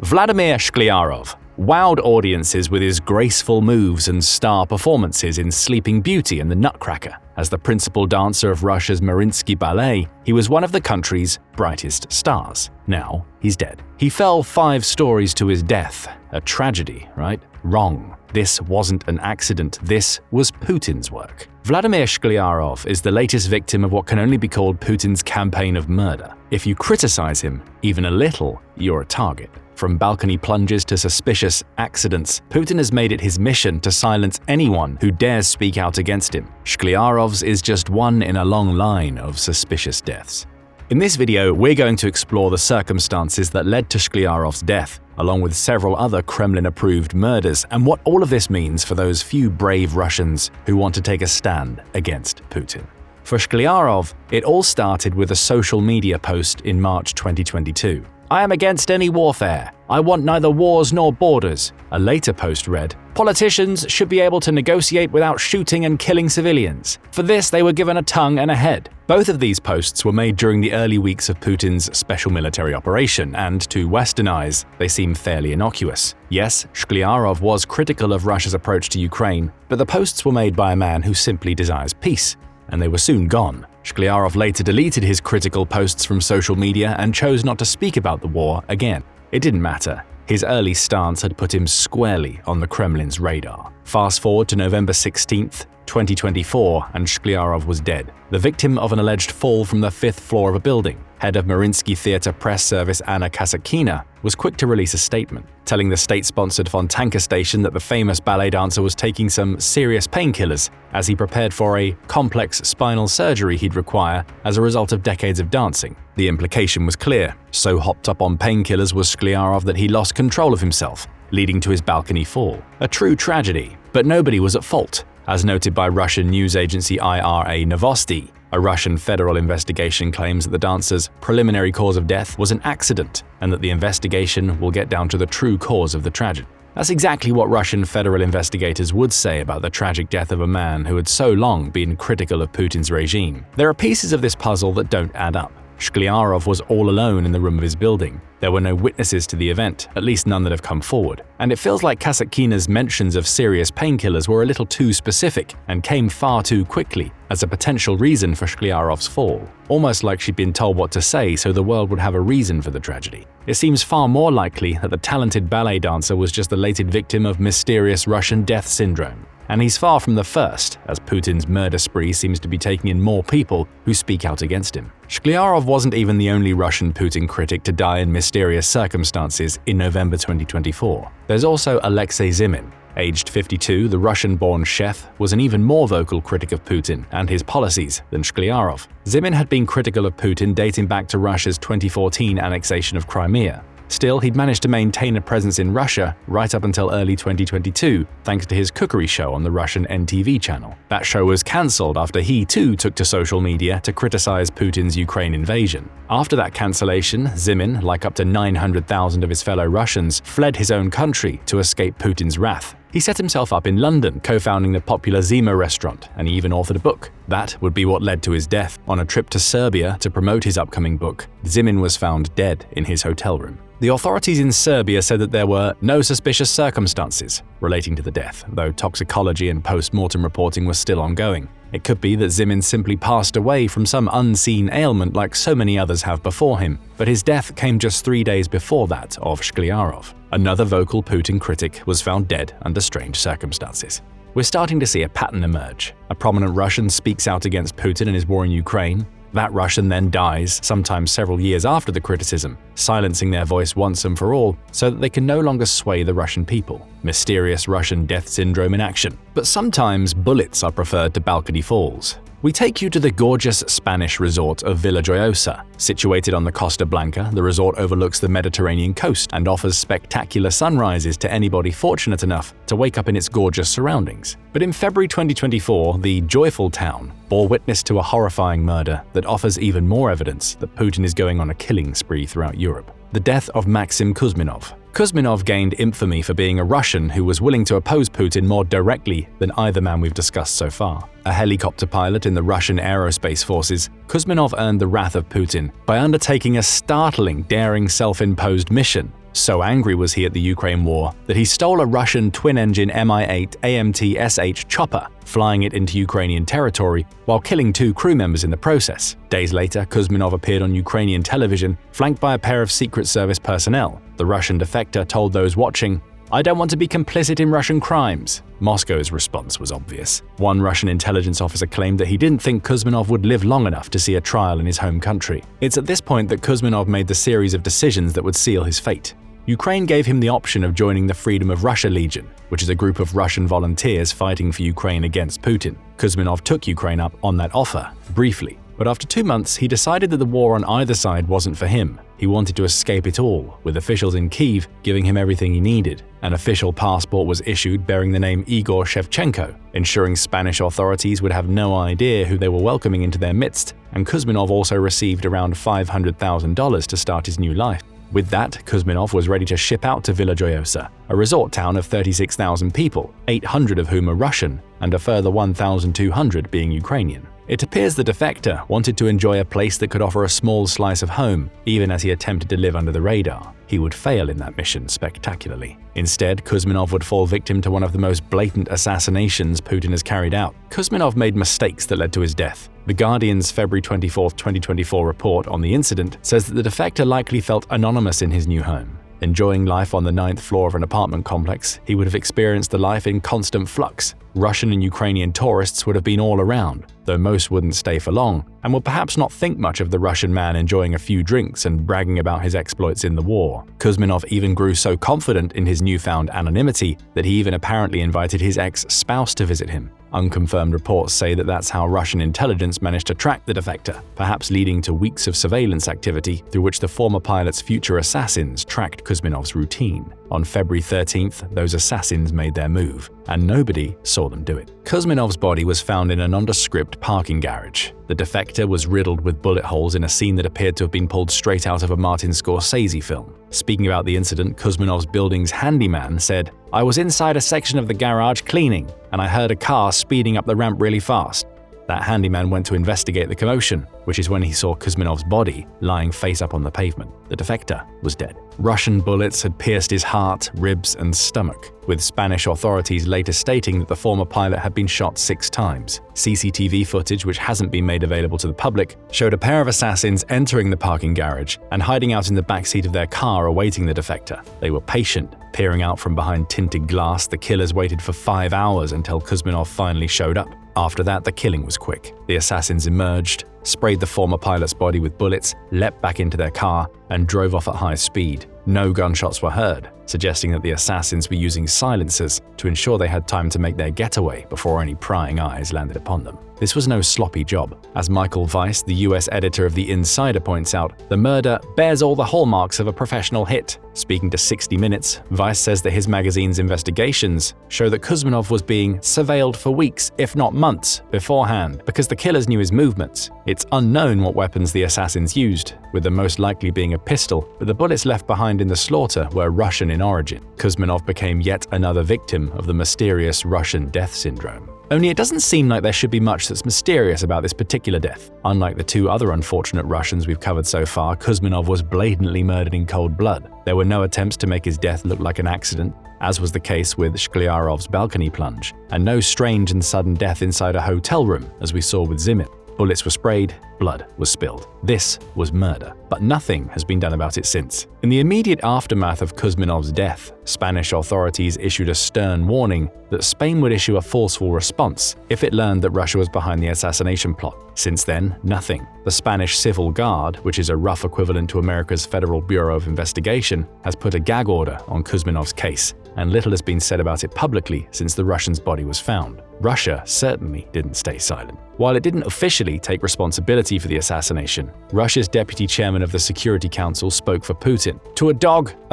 Vladimir Shklyarov wowed audiences with his graceful moves and star performances in Sleeping Beauty and the Nutcracker. As the principal dancer of Russia's Mariinsky Ballet, he was one of the country's brightest stars. Now, he's dead. He fell 5 stories to his death. A tragedy, right? Wrong. This wasn't an accident. This was Putin's work. Vladimir Shklyarov is the latest victim of what can only be called Putin's campaign of murder. If you criticize him, even a little, you're a target. From balcony plunges to suspicious accidents, Putin has made it his mission to silence anyone who dares speak out against him. Shklyarov's is just one in a long line of suspicious deaths. In this video, we're going to explore the circumstances that led to Shklyarov's death, along with several other Kremlin-approved murders, and what all of this means for those few brave Russians who want to take a stand against Putin. For Shklyarov, it all started with a social media post in March 2022. "I am against any warfare. I want neither wars nor borders." A later post read, "Politicians should be able to negotiate without shooting and killing civilians. For this, they were given a tongue and a head." Both of these posts were made during the early weeks of Putin's special military operation, and to Western eyes, they seem fairly innocuous. Yes, Shklyarov was critical of Russia's approach to Ukraine, but the posts were made by a man who simply desires peace, and they were soon gone. Shklyarov later deleted his critical posts from social media and chose not to speak about the war again. It didn't matter. His early stance had put him squarely on the Kremlin's radar. Fast forward to November 16th, 2024, and Shklyarov was dead, the victim of an alleged fall from the 5th floor of a building. Head of Mariinsky Theatre press service Anna Kasatkina was quick to release a statement, telling the state-sponsored Fontanka station that the famous ballet dancer was taking some serious painkillers as he prepared for a complex spinal surgery he'd require as a result of decades of dancing. The implication was clear. So hopped up on painkillers was Shklyarov that he lost control of himself, leading to his balcony fall. A true tragedy, but nobody was at fault. As noted by Russian news agency IRA Novosti, a Russian federal investigation claims that the dancer's preliminary cause of death was an accident and that the investigation will get down to the true cause of the tragedy. That's exactly what Russian federal investigators would say about the tragic death of a man who had so long been critical of Putin's regime. There are pieces of this puzzle that don't add up. Shklyarov was all alone in the room of his building. There were no witnesses to the event, at least none that have come forward. And it feels like Kasatkina's mentions of serious painkillers were a little too specific and came far too quickly as a potential reason for Shklyarov's fall. Almost like she'd been told what to say so the world would have a reason for the tragedy. It seems far more likely that the talented ballet dancer was just the latest victim of mysterious Russian death syndrome. And he's far from the first, as Putin's murder spree seems to be taking in more people who speak out against him. Shklyarov wasn't even the only Russian Putin critic to die in mysterious circumstances in November 2024. There's also Alexei Zimin. Aged 52, the Russian-born chef was an even more vocal critic of Putin and his policies than Shklyarov. Zimin had been critical of Putin dating back to Russia's 2014 annexation of Crimea. Still, he'd managed to maintain a presence in Russia right up until early 2022, thanks to his cookery show on the Russian NTV channel. That show was cancelled after he too took to social media to criticize Putin's Ukraine invasion. After that cancellation, Zimin, like up to 900,000 of his fellow Russians, fled his own country to escape Putin's wrath. He set himself up in London, co-founding the popular Zima restaurant, and he even authored a book. That would be what led to his death. On a trip to Serbia to promote his upcoming book, Zimin was found dead in his hotel room. The authorities in Serbia said that there were no suspicious circumstances relating to the death, though toxicology and post-mortem reporting was still ongoing. It could be that Zimin simply passed away from some unseen ailment like so many others have before him, but his death came just 3 days before that of Shklyarov. Another vocal Putin critic was found dead under strange circumstances. We're starting to see a pattern emerge. A prominent Russian speaks out against Putin and his war in Ukraine. That Russian then dies, sometimes several years after the criticism, silencing their voice once and for all so that they can no longer sway the Russian people. Mysterious Russian death syndrome in action. But sometimes bullets are preferred to balcony falls. We take you to the gorgeous Spanish resort of Villa Joyosa. Situated on the Costa Blanca, the resort overlooks the Mediterranean coast and offers spectacular sunrises to anybody fortunate enough to wake up in its gorgeous surroundings. But in February 2024, the joyful town bore witness to a horrifying murder that offers even more evidence that Putin is going on a killing spree throughout Europe. The death of Maksim Kuzminov. Kuzminov gained infamy for being a Russian who was willing to oppose Putin more directly than either man we've discussed so far. A helicopter pilot in the Russian aerospace forces, Kuzminov earned the wrath of Putin by undertaking a startling, daring self-imposed mission. So angry was he at the Ukraine war that he stole a Russian twin-engine Mi-8 AMT-SH chopper, flying it into Ukrainian territory while killing 2 crew members in the process. Days later, Kuzminov appeared on Ukrainian television, flanked by a pair of Secret Service personnel. The Russian defector told those watching, "I don't want to be complicit in Russian crimes." Moscow's response was obvious. One Russian intelligence officer claimed that he didn't think Kuzminov would live long enough to see a trial in his home country. It's at this point that Kuzminov made the series of decisions that would seal his fate. Ukraine gave him the option of joining the Freedom of Russia Legion, which is a group of Russian volunteers fighting for Ukraine against Putin. Kuzminov took Ukraine up on that offer, briefly. But after 2 months, he decided that the war on either side wasn't for him. He wanted to escape it all, with officials in Kyiv giving him everything he needed. An official passport was issued bearing the name Igor Shevchenko, ensuring Spanish authorities would have no idea who they were welcoming into their midst, and Kuzminov also received around $500,000 to start his new life. With that, Kuzminov was ready to ship out to Villa Gioiosa, a resort town of 36,000 people, 800 of whom are Russian, and a further 1,200 being Ukrainian. It appears the defector wanted to enjoy a place that could offer a small slice of home, even as he attempted to live under the radar. He would fail in that mission spectacularly. Instead, Kuzminov would fall victim to one of the most blatant assassinations Putin has carried out. Kuzminov made mistakes that led to his death. The Guardian's February 24, 2024 report on the incident says that the defector likely felt anonymous in his new home. Enjoying life on the 9th floor of an apartment complex, he would have experienced the life in constant flux. Russian and Ukrainian tourists would have been all around, though most wouldn't stay for long, and would perhaps not think much of the Russian man enjoying a few drinks and bragging about his exploits in the war. Kuzminov even grew so confident in his newfound anonymity that he even apparently invited his ex-spouse to visit him. Unconfirmed reports say that that's how Russian intelligence managed to track the defector, perhaps leading to weeks of surveillance activity through which the former pilot's future assassins tracked Kuzminov's routine. On February 13th, those assassins made their move, and nobody saw them do it. Kuzminov's body was found in a nondescript parking garage. The defector was riddled with bullet holes in a scene that appeared to have been pulled straight out of a Martin Scorsese film. Speaking about the incident, Kuzminov's building's handyman said, "I was inside a section of the garage cleaning, and I heard a car speeding up the ramp really fast. That handyman went to investigate the commotion, which is when he saw Kuzminov's body lying face up on the pavement. The defector was dead. Russian bullets had pierced his heart, ribs, and stomach, with Spanish authorities later stating that the former pilot had been shot 6 times. CCTV footage, which hasn't been made available to the public, showed a pair of assassins entering the parking garage and hiding out in the backseat of their car awaiting the defector. They were patient. Peering out from behind tinted glass, the killers waited for 5 hours until Kuzminov finally showed up. After that, the killing was quick. The assassins emerged, sprayed the former pilot's body with bullets, leapt back into their car, and drove off at high speed. No gunshots were heard, suggesting that the assassins were using silencers to ensure they had time to make their getaway before any prying eyes landed upon them. This was no sloppy job. As Michael Weiss, the US editor of The Insider, points out, the murder bears all the hallmarks of a professional hit. Speaking to 60 Minutes, Weiss says that his magazine's investigations show that Kuzminov was being surveilled for weeks, if not months, beforehand, because the killers knew his movements. It's unknown what weapons the assassins used, with the most likely being a pistol, but the bullets left behind in the slaughter were Russian in origin. Kuzminov became yet another victim of the mysterious Russian death syndrome. Only it doesn't seem like there should be much that's mysterious about this particular death. Unlike the 2 other unfortunate Russians we've covered so far, Kuzminov was blatantly murdered in cold blood. There were no attempts to make his death look like an accident, as was the case with Shklyarov's balcony plunge, and no strange and sudden death inside a hotel room, as we saw with Zimit. Bullets were sprayed, blood was spilled. This was murder, but nothing has been done about it since. In the immediate aftermath of Kuzminov's death, Spanish authorities issued a stern warning that Spain would issue a forceful response if it learned that Russia was behind the assassination plot. Since then, nothing. The Spanish Civil Guard, which is a rough equivalent to America's Federal Bureau of Investigation, has put a gag order on Kuzminov's case, and little has been said about it publicly since the Russian's body was found. Russia certainly didn't stay silent. While it didn't officially take responsibility for the assassination, Russia's deputy chairman of the Security Council spoke for Putin. "To a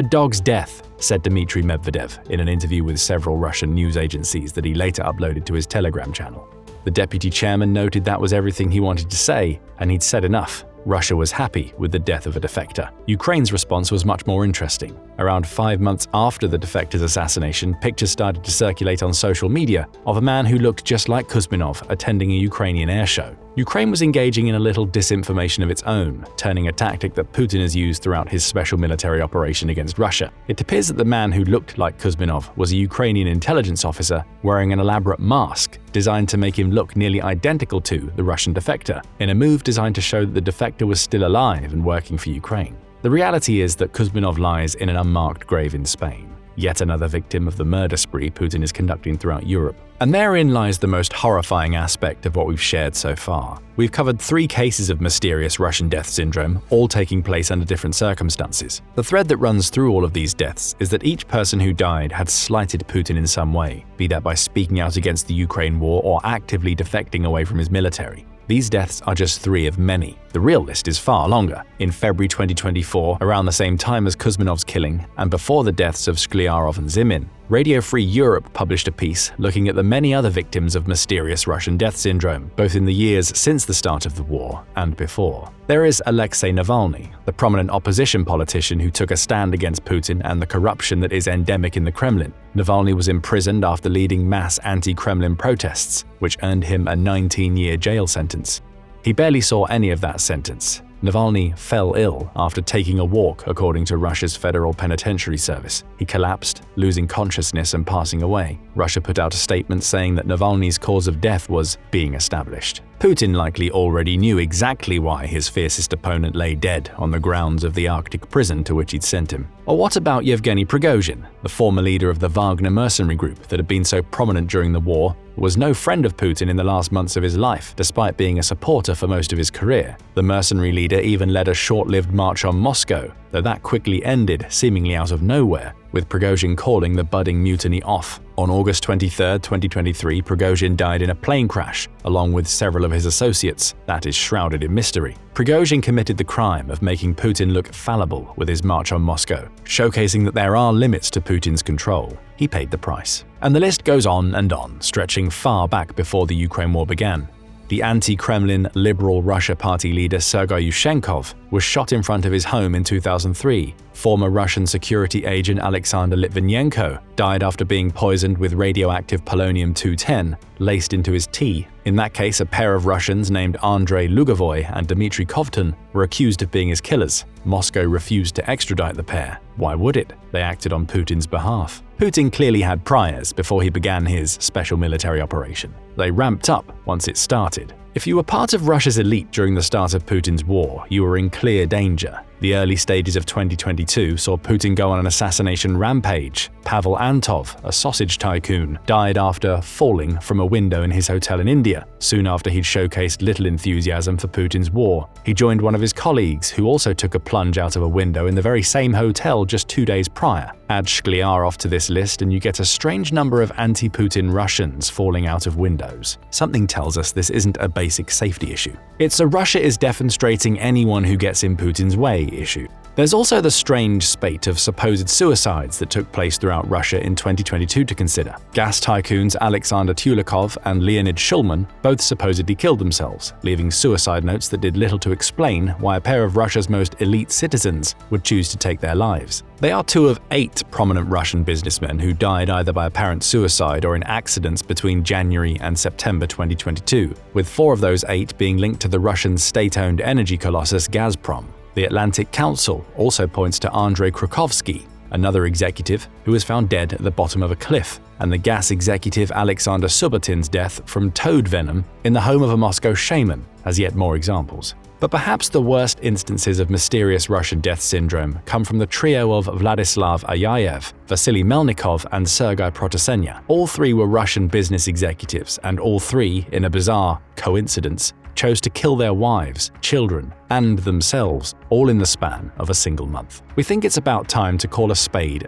dog's death," said Dmitry Medvedev in an interview with several Russian news agencies that he later uploaded to his Telegram channel. The deputy chairman noted that was everything he wanted to say, and he'd said enough. Russia was happy with the death of a defector. Ukraine's response was much more interesting. Around 5 months after the defector's assassination, pictures started to circulate on social media of a man who looked just like Kuzminov attending a Ukrainian air show. Ukraine was engaging in a little disinformation of its own, turning a tactic that Putin has used throughout his special military operation against Russia. It appears that the man who looked like Kuzminov was a Ukrainian intelligence officer wearing an elaborate mask designed to make him look nearly identical to the Russian defector, in a move designed to show that the defector was still alive and working for Ukraine. The reality is that Kuzminov lies in an unmarked grave in Spain, yet another victim of the murder spree Putin is conducting throughout Europe. And therein lies the most horrifying aspect of what we've shared so far. We've covered 3 cases of mysterious Russian death syndrome, all taking place under different circumstances. The thread that runs through all of these deaths is that each person who died had slighted Putin in some way, be that by speaking out against the Ukraine war or actively defecting away from his military. These deaths are just 3 of many. The real list is far longer. In February 2024, around the same time as Kuzminov's killing, and before the deaths of Shkliarov and Zimin, Radio Free Europe published a piece looking at the many other victims of mysterious Russian death syndrome, both in the years since the start of the war and before. There is Alexei Navalny, the prominent opposition politician who took a stand against Putin and the corruption that is endemic in the Kremlin. Navalny was imprisoned after leading mass anti-Kremlin protests, which earned him a 19-year jail sentence. He barely saw any of that sentence. Navalny fell ill after taking a walk, according to Russia's Federal Penitentiary Service. He collapsed, losing consciousness and passing away. Russia put out a statement saying that Navalny's cause of death was being established. Putin likely already knew exactly why his fiercest opponent lay dead on the grounds of the Arctic prison to which he'd sent him. Or what about Yevgeny Prigozhin, the former leader of the Wagner mercenary group that had been so prominent during the war, was no friend of Putin in the last months of his life, despite being a supporter for most of his career. The mercenary leader even led a short-lived march on Moscow, though that quickly ended, seemingly out of nowhere, with Prigozhin calling the budding mutiny off. On August 23, 2023, Prigozhin died in a plane crash, along with several of his associates. That is shrouded in mystery. Prigozhin committed the crime of making Putin look fallible with his march on Moscow, showcasing that there are limits to Putin's control. He paid the price. And the list goes on and on, stretching far back before the Ukraine war began. The anti-Kremlin Liberal Russia Party leader Sergei Yushchenkov was shot in front of his home in 2003. Former Russian security agent Alexander Litvinenko died after being poisoned with radioactive polonium-210 laced into his tea. In that case, a pair of Russians named Andrei Lugovoy and Dmitry Kovtun were accused of being his killers. Moscow refused to extradite the pair. Why would it? They acted on Putin's behalf. Putin clearly had priors before he began his special military operation. They ramped up once it started. If you were part of Russia's elite during the start of Putin's war, you were in clear danger. The early stages of 2022 saw Putin go on an assassination rampage. Pavel Antov, a sausage tycoon, died after falling from a window in his hotel in India. Soon after he'd showcased little enthusiasm for Putin's war, he joined one of his colleagues who also took a plunge out of a window in the very same hotel just 2 days prior. Add Shkliarov to this list and you get a strange number of anti-Putin Russians falling out of windows. Something tells us this isn't a basic safety issue. It's a Russia is defenestrating anyone who gets in Putin's way issue. There's also the strange spate of supposed suicides that took place throughout Russia in 2022 to consider. Gas tycoons Alexander Tyulikov and Leonid Shulman both supposedly killed themselves, leaving suicide notes that did little to explain why a pair of Russia's most elite citizens would choose to take their lives. They are 2 of 8 prominent Russian businessmen who died either by apparent suicide or in accidents between January and September 2022, with 4 of those 8 being linked to the Russian state-owned energy colossus Gazprom. The Atlantic Council also points to Andrei Krakowski, another executive who was found dead at the bottom of a cliff, and the gas executive Alexander Subotin's death from toad venom in the home of a Moscow shaman, as yet more examples. But perhaps the worst instances of mysterious Russian death syndrome come from the trio of Vladislav Ayayev, Vasily Melnikov, and Sergei Protosenya. All 3 were Russian business executives, and all 3, in a bizarre coincidence, chose to kill their wives, children, and themselves, all in the span of a single month. We think it's about time to call a spade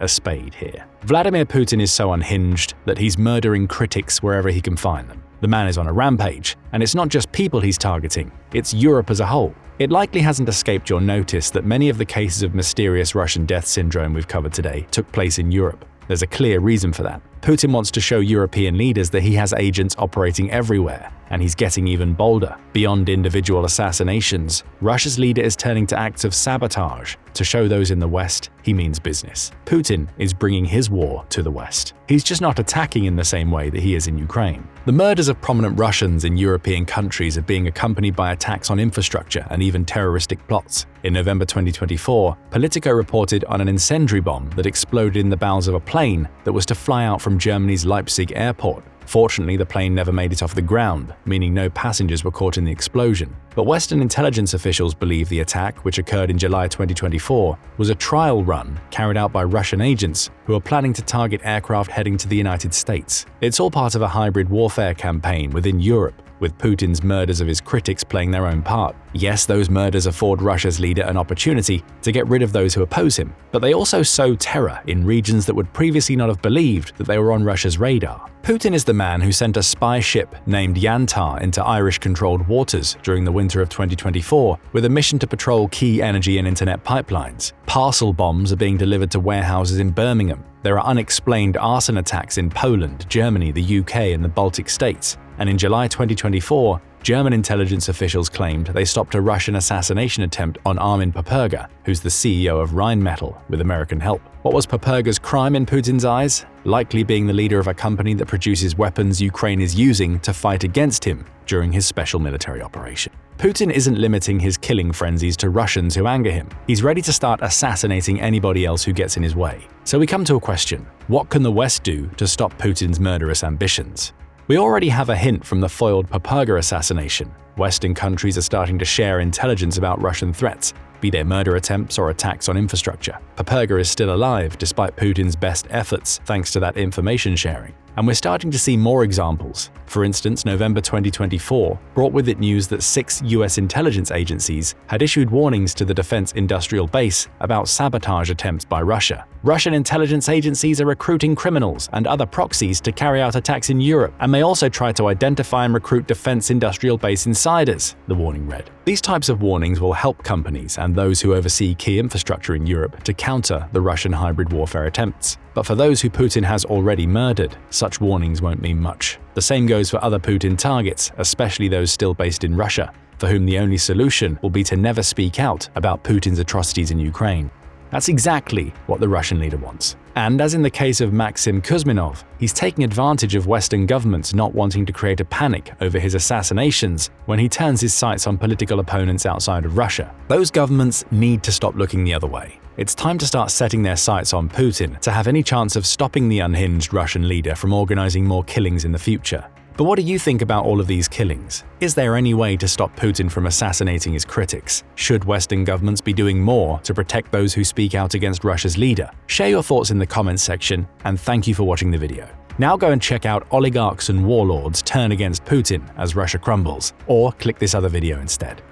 here. Vladimir Putin is so unhinged that he's murdering critics wherever he can find them. The man is on a rampage, and it's not just people he's targeting, it's Europe as a whole. It likely hasn't escaped your notice that many of the cases of mysterious Russian death syndrome we've covered today took place in Europe. There's a clear reason for that. Putin wants to show European leaders that he has agents operating everywhere, and he's getting even bolder. Beyond individual assassinations, Russia's leader is turning to acts of sabotage to show those in the West he means business. Putin is bringing his war to the West. He's just not attacking in the same way that he is in Ukraine. The murders of prominent Russians in European countries are being accompanied by attacks on infrastructure and even terroristic plots. In November 2024, Politico reported on an incendiary bomb that exploded in the bowels of a plane that was to fly out from Germany's Leipzig airport. Fortunately, the plane never made it off the ground, meaning no passengers were caught in the explosion. But Western intelligence officials believe the attack, which occurred in July 2024, was a trial run carried out by Russian agents who are planning to target aircraft heading to the United States. It's all part of a hybrid warfare campaign within Europe, with Putin's murders of his critics playing their own part. Yes, those murders afford Russia's leader an opportunity to get rid of those who oppose him, but they also sow terror in regions that would previously not have believed that they were on Russia's radar. Putin is the man who sent a spy ship named Yantar into Irish-controlled waters during the winter of 2024 with a mission to patrol key energy and internet pipelines. Parcel bombs are being delivered to warehouses in Birmingham. There are unexplained arson attacks in Poland, Germany, the UK, and the Baltic states. And in July 2024, German intelligence officials claimed they stopped a Russian assassination attempt on Armin Paperga, who's the CEO of Rheinmetall, with American help. What was Paperga's crime in Putin's eyes? Likely being the leader of a company that produces weapons Ukraine is using to fight against him during his special military operation. Putin isn't limiting his killing frenzies to Russians who anger him. He's ready to start assassinating anybody else who gets in his way. So we come to a question: what can the West do to stop Putin's murderous ambitions? We already have a hint from the foiled Paperga assassination. Western countries are starting to share intelligence about Russian threats, be they murder attempts or attacks on infrastructure. Paperga is still alive despite Putin's best efforts thanks to that information sharing. And we're starting to see more examples. For instance, November 2024 brought with it news that 6 US intelligence agencies had issued warnings to the defense industrial base about sabotage attempts by Russia. Russian intelligence agencies are recruiting criminals and other proxies to carry out attacks in Europe, and may also try to identify and recruit defense industrial base insiders, the warning read. These types of warnings will help companies and those who oversee key infrastructure in Europe to counter the Russian hybrid warfare attempts. But for those who Putin has already murdered, such warnings won't mean much. The same goes for other Putin targets, especially those still based in Russia, for whom the only solution will be to never speak out about Putin's atrocities in Ukraine. That's exactly what the Russian leader wants. And as in the case of Maksim Kuzminov, he's taking advantage of Western governments not wanting to create a panic over his assassinations when he turns his sights on political opponents outside of Russia. Those governments need to stop looking the other way. It's time to start setting their sights on Putin to have any chance of stopping the unhinged Russian leader from organizing more killings in the future. But what do you think about all of these killings? Is there any way to stop Putin from assassinating his critics? Should Western governments be doing more to protect those who speak out against Russia's leader? Share your thoughts in the comments section, and thank you for watching the video. Now go and check out Oligarchs and Warlords Turn Against Putin as Russia Crumbles, or click this other video instead.